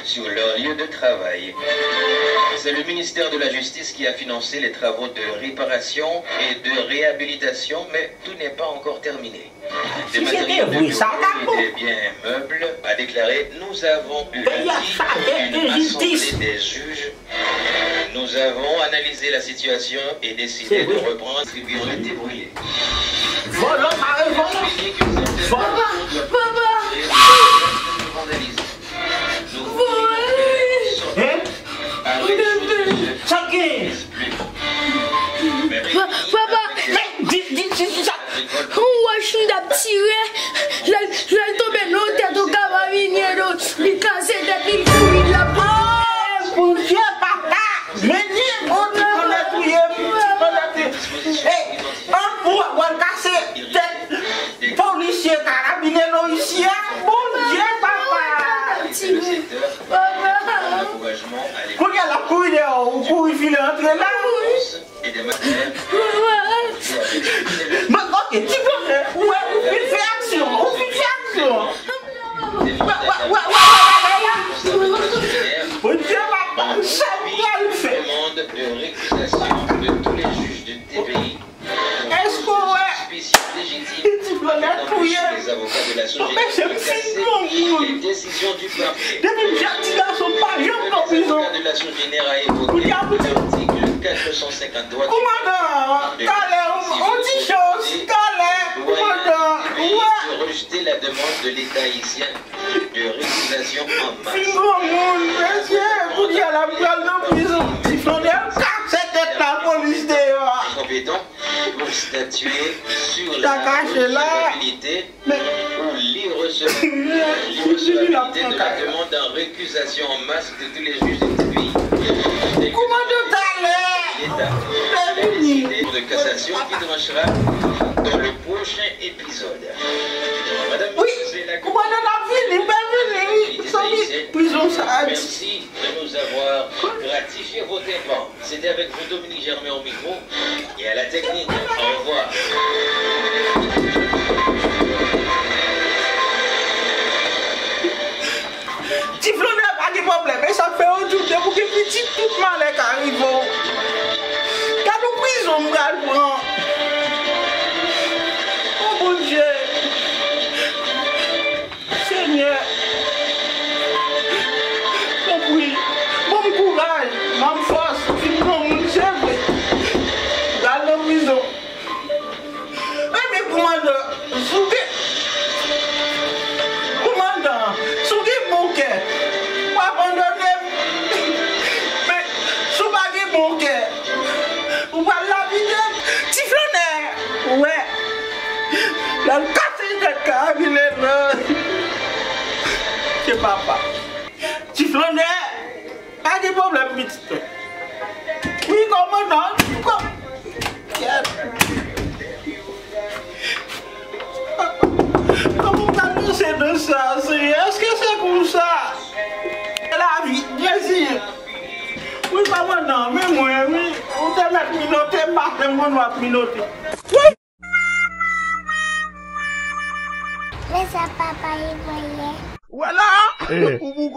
sur leur lieu de travail. C'est le ministère de la Justice qui a financé les travaux de réparation et de réhabilitation, mais tout n'est pas encore terminé. Des matériaux de bureau et des biens meubles, a déclaré, nous avons eu une assemblée des juges. Nous avons analysé la situation et décidé de reprendre ce qui ont été brûlés. Voilà, les avocats de la société les décisions du parquet. Les avocats de la société a évoqué l'article 450 droit de rejeter la demande de l'État haïtien de récusation en masse. Compétent pour statuer sur la recevabilité ou l'irrecevabilité de la demande en récusation en masse de tous les juges de ce pays. L'État a décidé de cassation qui tranchera dans le prochain épisode. Madame, c'est la merci de nous avoir gratifié vos dépens. C'était avec vous Dominique Germain au micro et à la technique. Au revoir. Tiflonné pas de problème, et ça fait aujourd'hui pour que petit tout mal arrive. Quand nous prison, nous allons. Oh mon Dieu. Seigneur. Oui. Bon courage, bonne force, mon chef. Dans la prison. Mais commandant, Sougi mon cœur. Pas abandonner. Mais Soubagi mon cœur. Ou pas la vie. Tiflonné. Ouais. La casse de carabine. C'est papa. Tiflonné. Pas de problème, petit. Oui, commandant. Comment t'as c'est de ça? Est-ce que c'est comme ça? La vie, bien sûr. Oui, pas maintenant, mais moi, oui. On t'a mis minoté, pas de moi, on va minoter. Laisse papa y voyer. Voilà. Ou